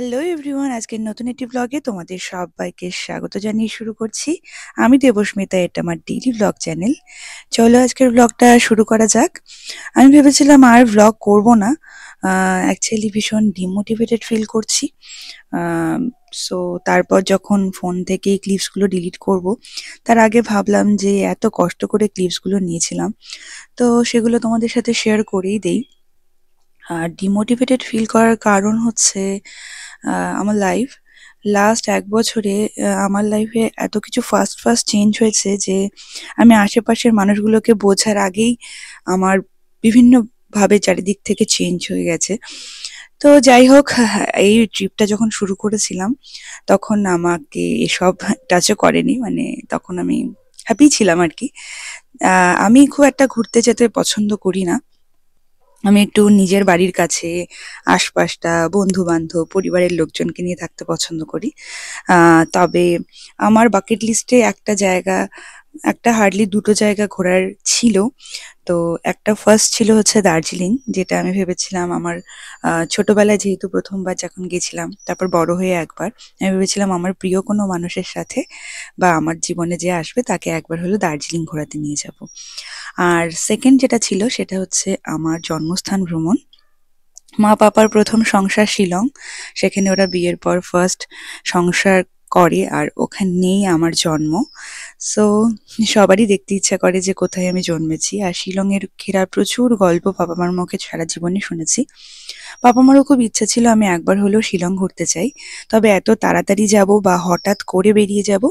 Hello everyone, আজকের নতুন একটি ব্লগে তোমাদের সবাইকে স্বাগত জানিয়ে শুরু করছি। আমি দেবস্মিতা, এটা আমার ডেইলি ব্লগ চ্যানেল। চলো আজকের ব্লগটা শুরু করা যাক। আমি ভেবেছিলাম আর ব্লগ করব না, অ্যাকচুয়ালি ভীষণ ডিমোটিভেটেড ফিল করছি। সো তারপর যখন ফোন থেকে ক্লিপসগুলো ডিলিট করব, তার আগে ভাবলাম যে এত কষ্ট করে ক্লিপসগুলো নিয়েছিলাম, তো সেগুলো তোমাদের সাথে শেয়ার করেই দেই। আর ডিমোটিভেটেড ফিল করার কারণ হচ্ছে আমার লাইফ লাস্ট 1 বছরে আমার লাইফে এত কিছু ফাস্ট ফাস্ট চেঞ্জ হয়েছে যে আমি আশেপাশের মানুষগুলোকে বোঝার আগেই আমার বিভিন্ন ভাবে চারিদিক থেকে চেঞ্জ হয়ে গেছে। তো যাই হোক, এই ট্রিপটা যখন শুরু করেছিলাম তখন আমাকে এসব টাচও করেনি, মানে তখন আমি হ্যাপি ছিলাম আর কি। আমি খুব একটা ঘুরতে যেতে পছন্দ করি না। আমি একটু নিজের বাড়ির কাছে আশপাশটা, বন্ধু বান্ধব, পরিবারের লোকজনকে নিয়ে থাকতে পছন্দ করি। তবে আমার বাকেট লিস্টে একটা হার্ডলি দুটো জায়গা ঘোরার ছিল। তো একটা ফার্স্ট ছিল হচ্ছে দার্জিলিং, যেটা আমি ভেবেছিলাম আমার ছোটবেলায় যেহেতু প্রথমবার যখন গেছিলাম, তারপর বড় হয়ে একবার, আমি ভেবেছিলাম আমার প্রিয় কোনো মানুষের সাথে বা আমার জীবনে যে আসবে তাকে একবার হলো দার্জিলিং ঘোরাতে নিয়ে যাব। আর সেকেন্ড যেটা ছিল সেটা হচ্ছে আমার জন্মস্থান ভ্রমণ। মা পাপার প্রথম সংসার শিলং, সেখানে ওরা বিয়ের পর ফার্স্ট সংসার করে, আর ওখানেই আমার জন্ম। সো সবারই দেখতে ইচ্ছা করে যে কোথায় আমি জন্মেছি। আর শিলংয়ের ঘেরা প্রচুর গল্প বাবা মার মুখে সারা জীবনে শুনেছি। বাবা মারও খুব ইচ্ছা ছিল আমি একবার হলেও শিলং ঘুরতে চাই, তবে এত তাড়াতাড়ি যাব বা হঠাৎ করে বেরিয়ে যাব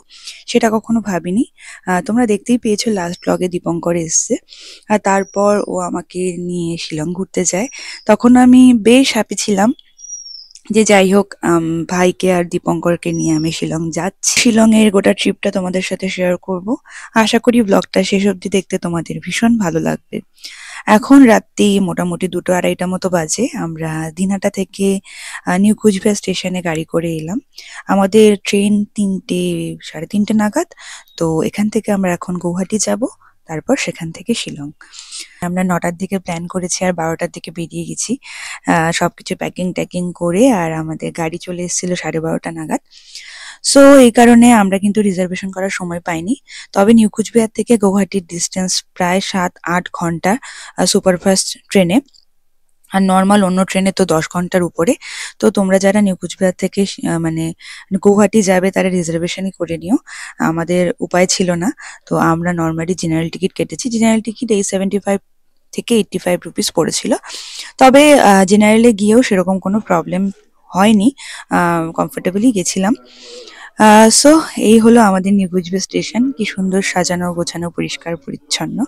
সেটা কখনো ভাবিনি। তোমরা দেখতেই পেয়েছো লাস্ট ব্লগে দীপঙ্কর এসছে, আর তারপর ও আমাকে নিয়ে শিলং ঘুরতে যায়। তখন আমি বেশ হ্যাপি ছিলাম যে যাই হোক, ভাইকে আর দীপঙ্করকে নিয়ে আমি শিলং যাচ্ছি। শিলং এর গোটা ট্রিপটা তোমাদের সাথে শেয়ার করব। আশা করি ব্লগটা শেষ অবধি দেখতে তোমাদের ভীষণ ভালো লাগবে। এখন রাত্রি মোটামুটি 2-2:30 মতো বাজে। আমরা দিনহাটা থেকে নিউ কুচবিহার স্টেশনে গাড়ি করে এলাম। আমাদের ট্রেন 3টে, 3:30 নাগাদ। তো এখান থেকে আমরা এখন গৌহাটি যাব, তারপর সেখান থেকে শিলং। আমরা 9টার দিকে প্ল্যান করেছি আর 12টার দিকে বেরিয়ে গেছি সবকিছু প্যাকিং ট্যাকিং করে। আর আমাদের গাড়ি চলে এসেছিল 12:30 নাগাদ। সো এই কারণে আমরা কিন্তু রিজার্ভেশন করার সময় পাইনি। তবে নিউ কুচবিহার থেকে গৌহাটির ডিস্টেন্স প্রায় 7-8 ঘন্টা সুপারফাস্ট ট্রেনে। আর নর্মাল অন্য ট্রেনে তো 10 ঘন্টার উপরে। তো তোমরা যারা নিউ কুচবিহার থেকে মানে গৌহাটি যাবে তারা রিজার্ভেশনই করে নিও। আমাদের উপায় ছিল না। তো আমরা নর্মালি জেনারেল টিকিট কেটেছি। জেনারেল টিকিট এই 75 থেকে 85 রুপিস পড়েছিল। তবে জেনারেলে গিয়েও সেরকম কোনো প্রবলেম হয়নি, কমফোর্টেবলি গেছিলাম। সো এই হলো আমাদের নিউ কুচবিহার স্টেশন, কি সুন্দর সাজানো গোছানো পরিষ্কার পরিচ্ছন্ন।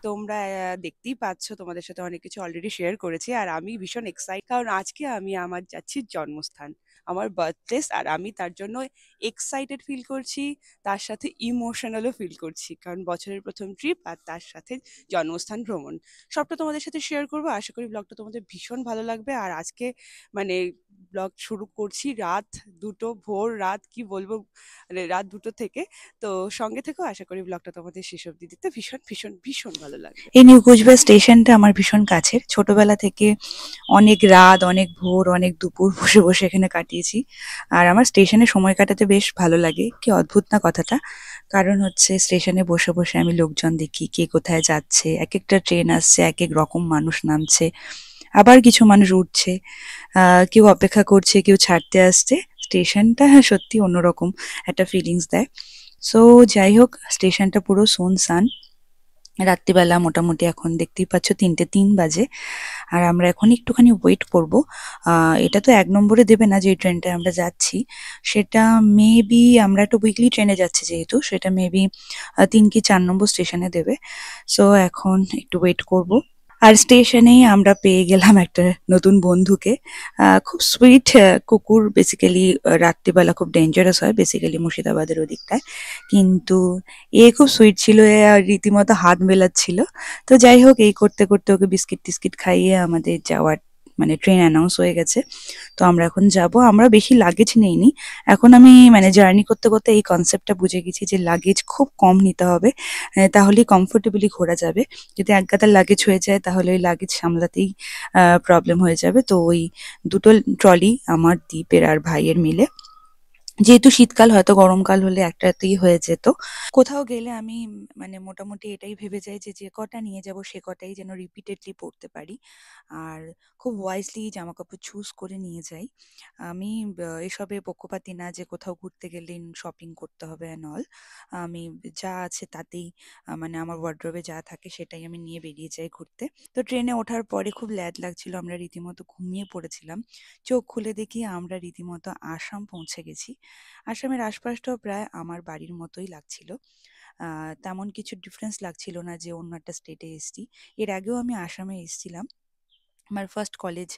তোমরা দেখতেই পাচ্ছ, তোমাদের সাথে অনেক কিছু অলরেডি শেয়ার করেছি। আর আমি ভীষণ এক্সাইট, কারণ আজকে আমি আমার যাচ্ছি জন্মস্থান, আমার বার্থ প্লেস। আর আমি তার জন্য এক্সাইটেড ফিল করছি, তার সাথে ইমোশনালও ফিল করছি, কারণ বছরের প্রথম ট্রিপ আর তার সাথে জন্মস্থান ভ্রমণ সবটা তোমাদের সাথে শেয়ার করবো। আশা করি ব্লগটা তোমাদের ভীষণ ভালো লাগবে। আর আজকে মানে ব্লগ শুরু করছি রাত 2টো, ভোর রাত কি বলবো, মানে রাত 2টো থেকে। তো সঙ্গে থেকেও, আশা করি ব্লগটা তোমাদের শেষ অবধি দিতে ভীষণ ভীষণ ভীষণ ভালো লাগবে। এই নিউ কুচবিহার স্টেশনটা আমার ভীষণ কাছের। ছোটবেলা থেকে অনেক রাত, অনেক ভোর, অনেক দুপুর বসে বসে এখানে কাটিয়েছি। আর আমার স্টেশনে সময় কাটাতে বেশ ভালো লাগে। কি অদ্ভুত না কথাটা! কারণ হচ্ছে স্টেশনে বসে বসে আমি লোকজন দেখি, কে কোথায় যাচ্ছে, এক একটা ট্রেন আসছে, এক এক রকম মানুষ নামছে, আবার কিছু মানুষ উঠছে, কেউ অপেক্ষা করছে, কেউ ছাড়তে আসছে। স্টেশনটা হ্যাঁ সত্যি অন্যরকম একটা ফিলিংস দেয়। সো যাই হোক, স্টেশনটা পুরো সুনসান। রাত্রিবেলা মোটামুটি এখন দেখতেই পাচ্ছ 3টে 3 বাজে। আর আমরা এখন একটুখানি ওয়েট করব। এটা তো 1 নম্বরে দেবে না, যে ট্রেনটায় আমরা যাচ্ছি সেটা মেবি, আমরা একটা উইকলি ট্রেনে যাচ্ছি যেহেতু, সেটা মেবি 3 কি 4 নম্বর স্টেশনে দেবে। সো এখন একটু ওয়েট করব। আর স্টেশনেই আমরা পেয়ে গেলাম একটা নতুন বন্ধুকে। খুব সুইট কুকুর। বেসিক্যালি রাত্রিবেলা খুব ডেঞ্জারাস হয় বেসিক্যালি মুর্শিদাবাদের ওদিকটায়, কিন্তু এ খুব সুইট ছিল, এ আর রীতিমতো হাত মেলাচ্ছিল। তো যাই হোক, এই করতে করতে ওকে বিস্কিট টিস্কিট খাইয়ে আমাদের যাওয়ার মানে ট্রেন অ্যানাউন্স হয়ে গেছে। তো আমরা এখন যাব। আমরা বেশি লাগেজ নেইনি। এখন আমি মানে জার্নি করতে করতে এই কনসেপ্টটা বুঝে গেছি যে লাগেজ খুব কম নিতে হবে, তাহলেই কমফোর্টেবলি ঘোরা যাবে। যদি এক গাদা লাগেজ হয়ে যায় তাহলে ওই লাগেজ সামলাতেই প্রবলেম হয়ে যাবে। তো ওই দুটো ট্রলি আমার, দ্বীপের আর ভাইয়ের মিলে, যেহেতু শীতকাল হয়তো গরমকাল হলে একটাতেই হয়ে যেত। কোথাও গেলে আমি মানে মোটামুটি এটাই ভেবে যাই যে যে কটা নিয়ে যাব সে কটাই যেন রিপিটেডলি পড়তে পারি, আর খুব ওয়াইজলি জামা কাপড় চুজ করে নিয়ে যাই। আমি এসবে পক্ষপাতী না যে কোথাও ঘুরতে গেলে শপিং করতে হবে অ্যান্ড অল। আমি যা আছে তাতেই মানে আমার ওয়ার্ড্রোবে যা থাকে সেটাই আমি নিয়ে বেরিয়ে যাই ঘুরতে। তো ট্রেনে ওঠার পরে খুব ল্যাদ লাগছিল, আমরা রীতিমতো ঘুমিয়ে পড়েছিলাম। চোখ খুলে দেখি আমরা রীতিমতো আসাম পৌঁছে গেছি। আসামের আশপাশটাও প্রায় আমার বাড়ির মতোই লাগছিল। তেমন কিছু ডিফারেন্স লাগছিল না যে অন্য একটা স্টেটে এসেছি। এর আগেও আমি আসামে এসেছিলাম। আমার ফার্স্ট কলেজ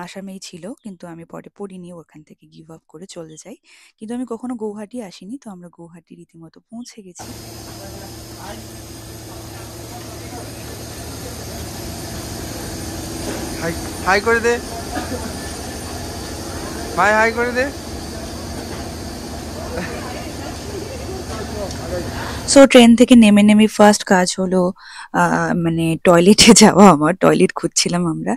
আসামেই ছিল, কিন্তু আমি পরে পড়িনি, ওখান থেকে গিভ আপ করে চলে যাই। কিন্তু আমি কখনো গৌহাটি আসিনি। তো আমরা গৌহাটি রীতিমতো পৌঁছে গেছি। হাই হাই করে দে ভাই, হাই করে দে। সো ট্রেন থেকে নেমে ফার্স্ট কাজ হলো মানে টয়লেটে যাওয়া। আমার টয়লেট খুঁজছিলাম আমরা।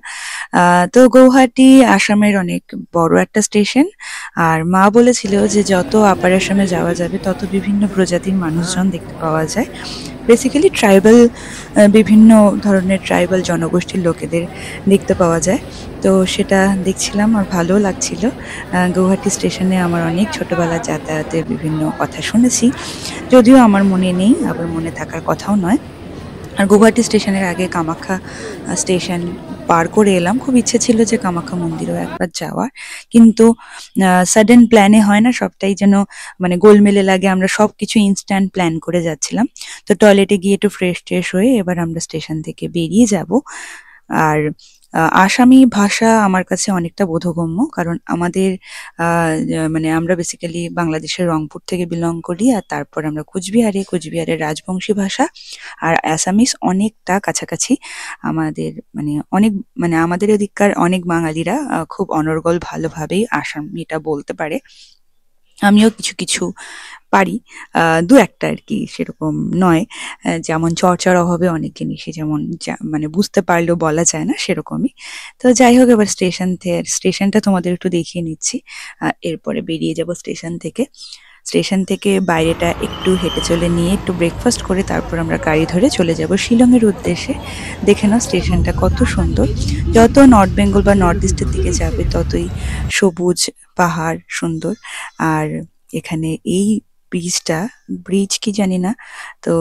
তো গৌহাটি আসামের অনেক বড় একটা স্টেশন। আর মা বলেছিল যে যত আপার আসামে যাওয়া যাবে তত বিভিন্ন প্রজাতির মানুষজন দেখতে পাওয়া যায়। বেসিক্যালি ট্রাইবাল, বিভিন্ন ধরনের ট্রাইবাল জনগোষ্ঠীর লোকেদের দেখতে পাওয়া যায়। তো সেটা দেখছিলাম আর ভালোও লাগছিল। গৌহাটি স্টেশনে আমার অনেক ছোটবেলার যাতায়াতের বিভিন্ন কথা শুনেছি, যদিও আমার মনে নেই, আবার মনে থাকার কথাও নয়। আর গৌহাটি স্টেশনের আগে কামাখ্যা স্টেশন পার করে এলাম। খুব ইচ্ছে ছিল যে কামাখ্যা মন্দিরেও একবার যাওয়ার, কিন্তু সাডেন প্ল্যানে হয় না, সবটাই যেন মানে গোলমেলে লাগে। আমরা সব কিছু ইনস্ট্যান্ট প্ল্যান করে যাচ্ছিলাম। তো টয়লেটে গিয়ে একটু ফ্রেশ ট্রেশ হয়ে এবার আমরা স্টেশন থেকে বেরিয়ে যাব। আর আসামি ভাষা আমার কাছে অনেকটা বোধগম্য, কারণ আমাদের মানে আমরা বেসিক্যালি বাংলাদেশের রংপুর থেকে বিলং করি, আর তারপর আমরা কুচবিহারের রাজবংশী ভাষা আর অ্যাসামিস অনেকটা কাছাকাছি। আমাদের মানে অনেক মানে আমাদের এদিককার অনেক বাঙালিরা খুব অনর্গল ভালোভাবেই আসামিটা বলতে পারে। আমিও কিছু কিছু পারি, দু একটা আর কি, সেরকম নয়। যেমন চর্চার অভাবে অনেক জিনিসই যেমন মানে বুঝতে পারলেও বলা যায় না, সেরকমই। তো যাই হোক, এবার স্টেশনটা তোমাদের একটু দেখিয়ে নিচ্ছি। এরপরে বেরিয়ে যাব স্টেশন থেকে। স্টেশন থেকে বাইরেটা একটু হেঁটে চলে নিয়ে একটু ব্রেকফাস্ট করে তারপর আমরা গাড়ি ধরে চলে যাব শিলংয়ের উদ্দেশ্যে। দেখে নাও স্টেশনটা কত সুন্দর। যত নর্থ বেঙ্গল বা নর্থ ইস্টের দিকে যাবে ততই সবুজ, পাহাড় সুন্দর। আর এখানে এই ব্রিজ কি জানি না। তো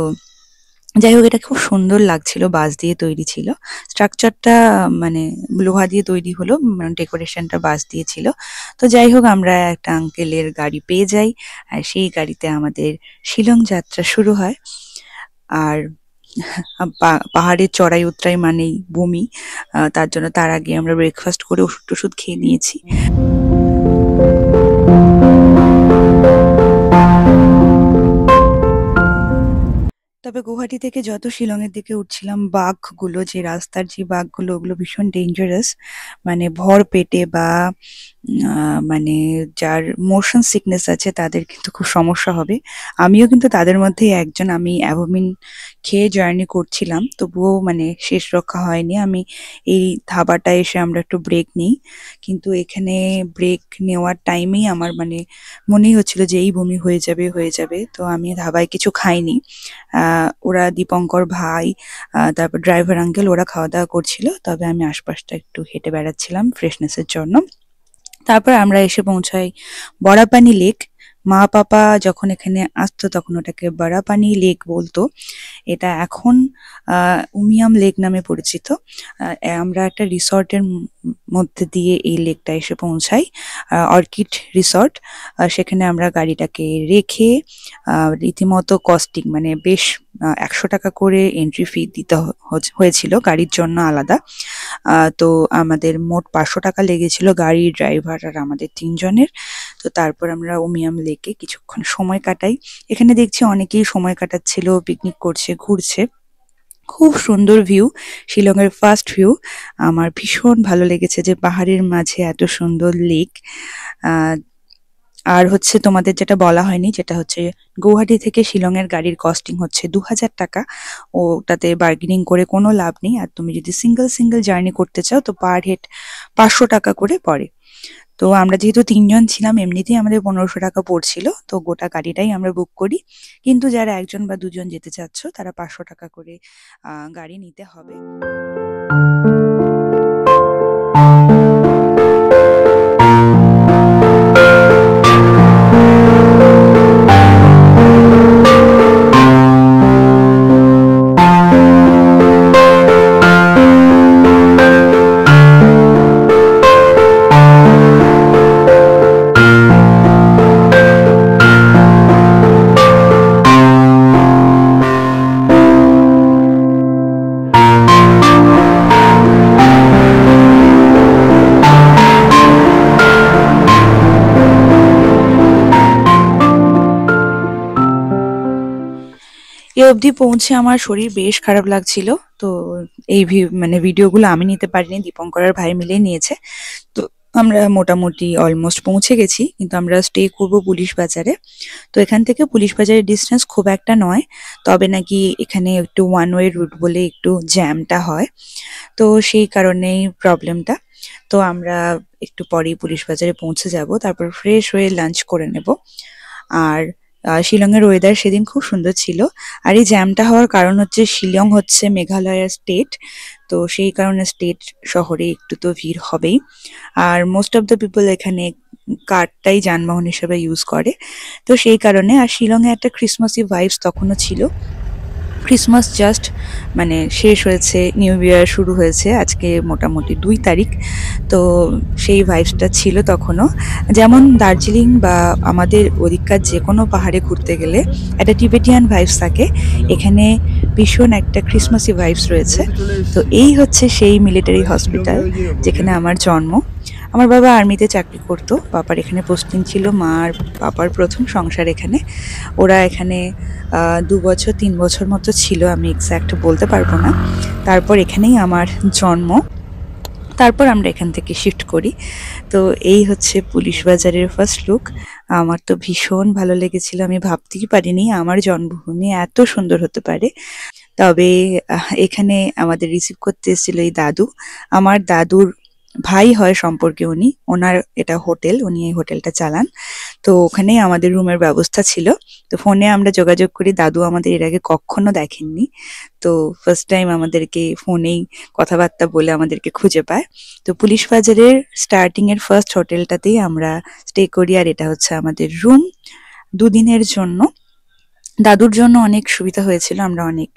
যাই হোক, এটা খুব সুন্দর লাগছিল, বাঁশ দিয়ে তৈরি ছিল স্ট্রাকচারটা, মানে লোহা দিয়ে তৈরি হলো, মানে ডেকোরেশনটা বাঁশ দিয়ে ছিল। তো যাই হোক, আমরা একটা আঙ্কেলের গাড়ি পেয়ে যাই, আর সেই গাড়িতে আমাদের শিলং যাত্রা শুরু হয়। আর পাহাড়ের চড়াই উতরাই মানেই বমি, তার জন্য তার আগে আমরা ব্রেকফাস্ট করে ওষুধ টষুধ খেয়ে নিয়েছি। তবে গৌহাটি থেকে যত শিলংয়ের দিকে উঠছিলাম, বাঘগুলো, যে রাস্তার যে বাঘগুলো, ওগুলো ভীষণ ডেঞ্জারাস। মানে ভর পেটে বা মানে যার মোশন সিকনেস আছে তাদের কিন্তু খুব সমস্যা হবে। আমিও কিন্তু তাদের মধ্যেই একজন। আমি অ্যাভোমিন খেয়ে জার্নি করছিলাম, তবুও মানে শেষ রক্ষা হয়নি। আমি এই ধাবাটায় এসে আমরা একটু ব্রেক নিই, কিন্তু এখানে ব্রেক নেওয়ার টাইমেই আমার মানে মনেই হচ্ছিল যে এই বমি হয়ে যাবে। তো আমি ধাবায় কিছু খাইনি। ওরা দীপঙ্কর ভাই, তারপর ড্রাইভার আঙ্কেল, ওরা খাওয়া দাওয়া করছিল, তবে আমি আশপাশটা একটু হেঁটে বেড়াচ্ছিলাম ফ্রেশনেসের জন্য। তারপর আমরা এসে পৌঁছাই বড়াপানি লেক। মা পাপা যখন এখানে আসতো তখন ওটাকে বড়াপানি লেক বলতো। এটা এখন উমিয়াম লেক নামে পরিচিত। আমরা একটা রিসর্টের মধ্যে দিয়ে এই লেকটা এসে পৌঁছাই, অর্কিড রিসর্ট। সেখানে আমরা গাড়িটাকে রেখে রীতিমতো কস্টিং, মানে বেশ 100 টাকা করে এন্ট্রি ফি দিতে হয়েছিল গাড়ির জন্য আলাদা। তো আমাদের মোট 500 টাকা লেগেছিল গাড়ি, ড্রাইভার আর আমাদের 3 জনের। তো তারপর আমরা উমিয়াম লেকে কিছুক্ষণ সময় কাটাই। এখানে দেখছি অনেকেই সময় কাটাচ্ছিল, পিকনিক করছে, ঘুরছে। খুব সুন্দর ভিউ, শিলংয়ের ফার্স্ট ভিউ। আমার ভীষণ ভালো লেগেছে যে পাহাড়ের মাঝে এত সুন্দর লেক। আর হচ্ছে তোমাদের যেটা বলা হয়নি, যেটা হচ্ছে গৌহাটি থেকে শিলংয়ের গাড়ির কস্টিং হচ্ছে 2000 টাকা। ওটাতে বার্গেনিং করে কোনো লাভ নেই। আর তুমি যদি সিঙ্গেল সিঙ্গেল জার্নি করতে চাও তো পার হেড 500 টাকা করে পড়ে। তো আমরা যেহেতু 3জন ছিলাম, এমনিতেই আমাদের 1500 টাকা পড়ছিল, তো গোটা গাড়িটাই আমরা বুক করি। কিন্তু যারা 1জন বা 2জন যেতে চাচ্ছ তারা 500 টাকা করে গাড়ি নিতে হবে। এ অবধি পৌঁছে আমার শরীর বেশ খারাপ লাগছিল। তো এই মানে ভিডিওগুলো আমি নিতে পারিনি, দীপঙ্কর আর ভাই মিলে নিয়েছে। তো আমরা মোটামুটি অলমোস্ট পৌঁছে গেছি, কিন্তু আমরা স্টে করব পুলিশ বাজারে। তো এখান থেকে পুলিশ বাজারের ডিস্টেন্স খুব একটা নয়, তবে নাকি এখানে একটু ওয়ান ওয়ে রুট বলে একটু জ্যামটা হয়, তো সেই কারণেই প্রবলেমটা। তো আমরা একটু পরেই পুলিশ বাজারে পৌঁছে যাব, তারপর ফ্রেশ হয়ে লাঞ্চ করে নেব। আর শিলংয়ের ওয়েদার সেদিন খুব সুন্দর ছিল। আর এই জ্যামটা হওয়ার কারণ হচ্ছে শিলং হচ্ছে মেঘালয়ের স্টেট, তো সেই কারণে স্টেট শহরে একটু তো ভিড় হবেই। আর মোস্ট অফ দ্য পিপল এখানে কারটাই যানবাহন হিসেবে ইউজ করে, তো সেই কারণে। আর শিলংয়ে একটা ক্রিসমাসি ভাইবস তখনও ছিল। ক্রিসমাস জাস্ট মানে শেষ হয়েছে, নিউ ইয়ার শুরু হয়েছে, আজকে মোটামুটি 2 তারিখ। তো সেই ভাইবসটা ছিল তখনও। যেমন দার্জিলিং বা আমাদের ওদিককার যে কোনো পাহাড়ে ঘুরতে গেলে একটা টিবেটিয়ান ভাইবস থাকে, এখানে ভীষণ একটা ক্রিসমাসি ভাইবস রয়েছে। তো এই হচ্ছে সেই মিলিটারি হসপিটাল যেখানে আমার জন্ম। আমার বাবা আর্মিতে চাকরি করতো, বাবার এখানে পোস্টিং ছিল, মা আর বাবার প্রথম সংসার এখানে। ওরা এখানে 2 বছর 3 বছর মতো ছিল, আমি এক্স্যাক্ট বলতে পারবো না। তারপর এখানেই আমার জন্ম, তারপর আমরা এখান থেকে শিফট করি। তো এই হচ্ছে পুলিশ বাজারের ফার্স্ট লুক। আমার তো ভীষণ ভালো লেগেছিল, আমি ভাবতেই পারিনি আমার জন্মভূমি এত সুন্দর হতে পারে। তবে এখানে আমাদের রিসিভ করতে এসেছিল এই দাদু, আমার দাদুর ভাই হয় সম্পর্কে উনি, ওনার এটা হোটেল, উনি এই হোটেলটা চালান। তো ওখানেই আমাদের রুমের ব্যবস্থা ছিল। তো ফোনে আমরা যোগাযোগ করি, দাদু আমাদের এর আগে কখনো দেখেননি, তো ফার্স্ট টাইম আমাদেরকে ফোনেই কথাবার্তা বলে আমাদেরকে খুঁজে পায়। তো পুলিশ বাজারের স্টার্টিং এর ফার্স্ট হোটেলটাতেই আমরা স্টে করি, আর এটা হচ্ছে আমাদের রুম 2 দিনের জন্য। দাদুর জন্য অনেক সুবিধা হয়েছিল, আমরা অনেক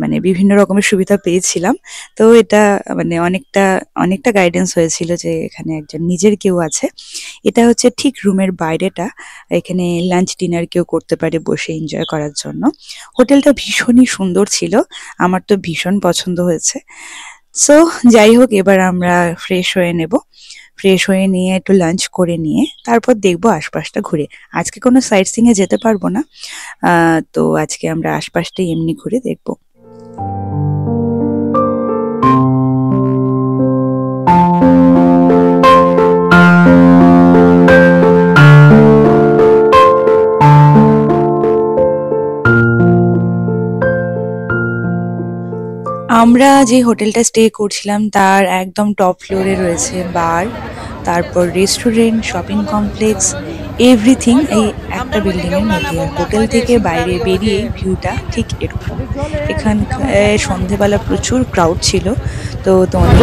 মানে বিভিন্ন রকমের সুবিধা পেয়েছিলাম। তো এটা মানে অনেকটা অনেকটা গাইডেন্স হয়েছিল যে এখানে একজন নিজের কেউ আছে। এটা হচ্ছে ঠিক রুমের বাইরেটা, এখানে লাঞ্চ ডিনার কেউ করতে পারে বসে এনজয় করার জন্য। হোটেলটা ভীষণই সুন্দর ছিল, আমার তো ভীষণ পছন্দ হয়েছে। সো যাই হোক, এবার আমরা ফ্রেশ হয়ে নেব। ফ্রেশ হয়ে নিয়ে একটু লাঞ্চ করে নিয়ে তারপর দেখবো আশপাশটা ঘুরে। আজকে কোনো সাইট সিং এ যেতে পারবো না, তো আজকে আমরা আশপাশটাই এমনি ঘুরে দেখবো। আমরা যে হোটেলটা স্টে করছিলাম তার একদম টপ ফ্লোরে রয়েছে বার, তারপর রেস্টুরেন্ট, শপিং কমপ্লেক্স, এভরিথিং এই একটা বিল্ডিং এর মধ্যে। হোটেল থেকে বাইরে বেরিয়ে ভিউটা ঠিক এরকম। এখানকার সন্ধেবেলা প্রচুর ক্রাউড ছিল, তো তোমাদের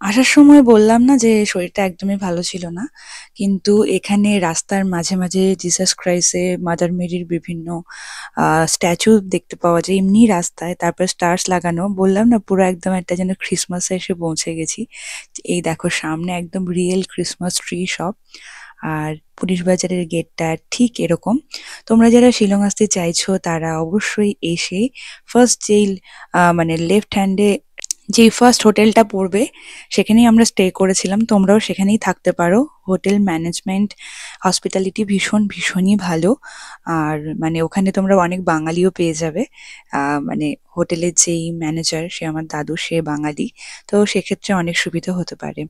আসার সময় বললাম না যে শরীরটা একদমই ভালো ছিল না, কিন্তু এখানে রাস্তার মাঝে মাঝে জিসাস ক্রাইস্টের, মাদার মেরির বিভিন্ন স্ট্যাচু দেখতে পাওয়া যায় এমনি রাস্তায়, তারপর স্টার্স লাগানো। বললাম না পুরো একদম একটা যেন ক্রিসমাসে এসে পৌঁছে গেছি। এই দেখো সামনে একদম রিয়েল ক্রিসমাস ট্রি সব। আর পুলিশ বাজারের গেটটা ঠিক এরকম। তোমরা যারা শিলং আসতে চাইছো তারা অবশ্যই এসে ফার্স্ট যেই মানে লেফট হ্যান্ডে যেই ফার্স্ট হোটেলটা পড়বে সেখানেই আমরা স্টে করেছিলাম, তোমরাও সেখানেই থাকতে পারো। হোটেল ম্যানেজমেন্ট, হসপিটালিটি ভীষণই ভালো। আর মানে ওখানে তোমরা অনেক বাঙালিও পেয়ে যাবে। মানে হোটেলের যেই ম্যানেজার সে আমার দাদু, সে বাঙালি। তো সেক্ষেত্রে অনেক সুবিধা হতে পারে।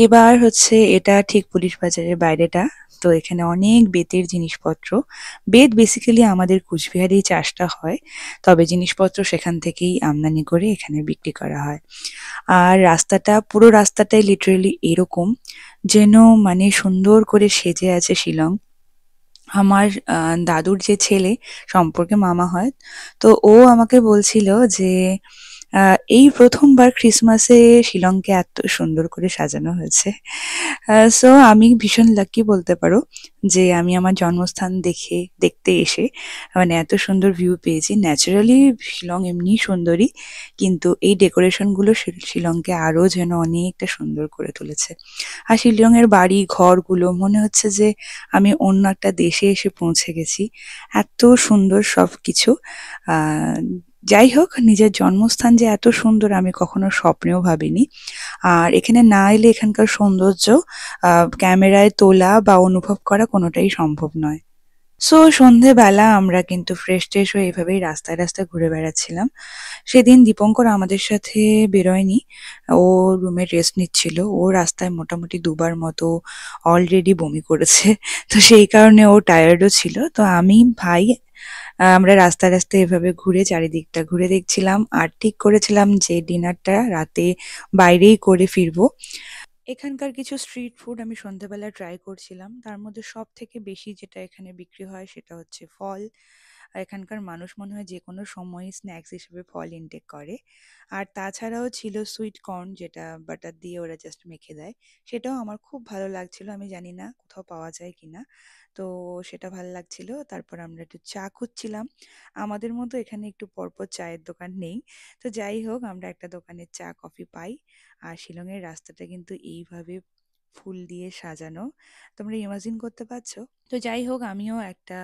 এবার হচ্ছে এটা ঠিক পুলিশ বাজারের বাইরেটা। তো এখানে অনেক বেতের জিনিসপত্র। বেত বেসিক্যালি আমাদের কুচবিহারেই চাষটা হয়, তবে জিনিসপত্র সেখান থেকেই আমদানি করে এখানে বিক্রি করা হয়। আর রাস্তাটা, পুরো রাস্তাটাই লিটারেলি এরকম যেন মানে সুন্দর করে সেজে আছে শিলং। আমার দাদুর যে ছেলে, সম্পর্কে মামা হয়, তো ও আমাকে বলছিল যে এই প্রথমবার ক্রিসমাসে শিলংকে এত সুন্দর করে সাজানো হয়েছে। সো আমি ভীষণ লাকি বলতে পারো যে আমি আমার জন্মস্থান দেখতে এসে মানে এত সুন্দর ভিউ পেয়েছি। ন্যাচারালি শিলং এমনি সুন্দরী, কিন্তু এই ডেকোরেশনগুলো শিলংকে আরো যেন অনেকটা সুন্দর করে তুলেছে। আর শিলংয়ের বাড়ি ঘরগুলো মনে হচ্ছে যে আমি অন্য একটা দেশে এসে পৌঁছে গেছি। এত সুন্দর সবকিছু। আহ যাই হোক, নিজের জন্মস্থান যে এত সুন্দর আমি কখনো স্বপ্নেও ভাবিনি। আর এখানে না এলে এখানকার সৌন্দর্য ক্যামেরায় তোলা বা অনুভব করা কোনোটাই সম্ভব নয়। সো সন্ধেবেলা আমরা কিন্তু ফ্রেশ ট্রেশ হয়ে এভাবেই রাস্তায় রাস্তায় ঘুরে বেড়াচ্ছিলাম। সেদিন দীপঙ্কর আমাদের সাথে বেরোয়নি, ও রুমে রেস্ট নিচ্ছিল। ও রাস্তায় মোটামুটি দুবার মতো অলরেডি বমি করেছে, তো সেই কারণে ও টায়ার্ডও ছিল। তো আমি, ভাই, আমরা রাস্তায় রাস্তায় এভাবে ঘুরে চারিদিকটা ঘুরে দেখছিলাম আর ঠিক করেছিলাম যে ডিনারটা রাতে বাইরেই করে ফিরবো। এখানকার কিছু স্ট্রিট ফুড আমি সন্ধ্যাবেলা ট্রাই করছিলাম। তার মধ্যে সব থেকে বেশি যেটা এখানে বিক্রি হয় সেটা হচ্ছে ফল। আর এখানকার মানুষ মনে হয় যে কোনো সময় স্ন্যাক্স হিসেবে ফল ইনটেক করে। আর তাছাড়াও ছিল সুইট কর্ন, যেটা বাটার দিয়ে ওরা জাস্ট মেখে দেয়। সেটাও আমার খুব ভালো লাগছিল, আমি জানি না কোথাও পাওয়া যায় কিনা। তো সেটা ভালো লাগছিল। তারপর আমরা একটু চা খুঁজছিলাম। আমাদের মতো এখানে একটু পরপর চায়ের দোকান নেই। তো যাই হোক, আমরা একটা দোকানে চা কফি পাই। আর শিলংয়ের রাস্তাটা কিন্তু এইভাবে ফুল দিয়ে সাজানো, তোমরা ইমাজিন করতে পারছো? তো যাই হোক, আমিও একটা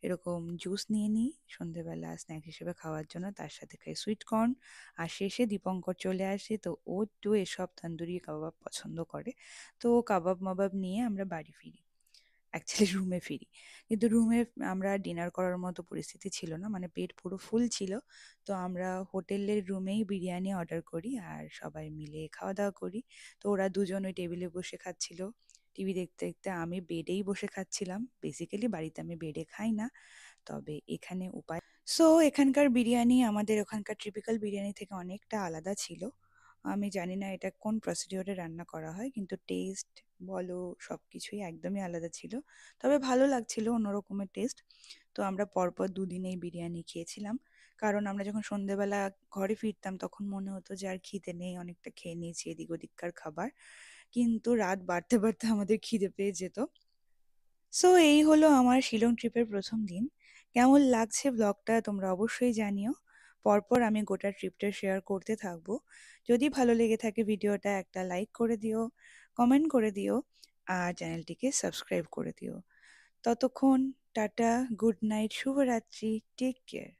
এরকম জুস নিয়ে নিই সন্ধেবেলা স্ন্যাক্স হিসেবে খাওয়ার জন্য, তার সাথে খাই সুইট কর্ন। আর শেষে দীপঙ্কর চলে আসে, তো ও একটু এসব তন্দুরি কাবাব পছন্দ করে। তো কাবাব মাবাব নিয়ে আমরা বাড়ি ফিরি, অ্যাকচুয়ালি রুমে ফিরি। কিন্তু রুমে আমরা ডিনার করার মতো পরিস্থিতি ছিল না, মানে পেট পুরো ফুল ছিল। তো আমরা হোটেলের রুমেই বিরিয়ানি অর্ডার করি আর সবাই মিলে খাওয়া দাওয়া করি। তো ওরা দুজন ওই টেবিলে বসে খাচ্ছিল টিভি দেখতে দেখতে, আমি বেডেই বসে খাচ্ছিলাম। বেসিক্যালি বাড়িতে আমি বেডে খাই না, তবে এখানে উপায়। সো এখানকার বিরিয়ানি আমাদের ওখানকার ট্রিপিক্যাল বিরিয়ানি থেকে অনেকটা আলাদা ছিল। আমি জানি না এটা কোন প্রসিডিওরে রান্না করা হয়, কিন্তু টেস্ট বলো সবকিছুই একদমই আলাদা ছিল। তবে ভালো লাগছিল, অন্যরকমের টেস্ট। তো আমরা পরপর দুদিন এই বিরিয়ানি খেয়েছিলাম, কারণ আমরা যখন সন্ধেবেলা ঘরে ফিরতাম তখন মনে হতো যে আর খিদে নেই, অনেকটা খেয়ে নিয়েছি এদিক ওদিককার খাবার। কিন্তু রাত বাড়তে বাড়তে আমাদের খিদে পেয়ে যেত। সো এই হলো আমার শিলং ট্রিপের প্রথম দিন। কেমন লাগছে ব্লগটা তোমরা অবশ্যই জানিও। পরপর আমি গোটা ট্রিপটা শেয়ার করতে থাকবো। যদি ভালো লেগে থাকে ভিডিওটা একটা লাইক করে দিও, কমেন্ট করে দিও, আর চ্যানেলটিকে সাবস্ক্রাইব করে দিও। ততক্ষণ টাটা, গুড নাইট, শুভরাত্রি, টেক কেয়ার।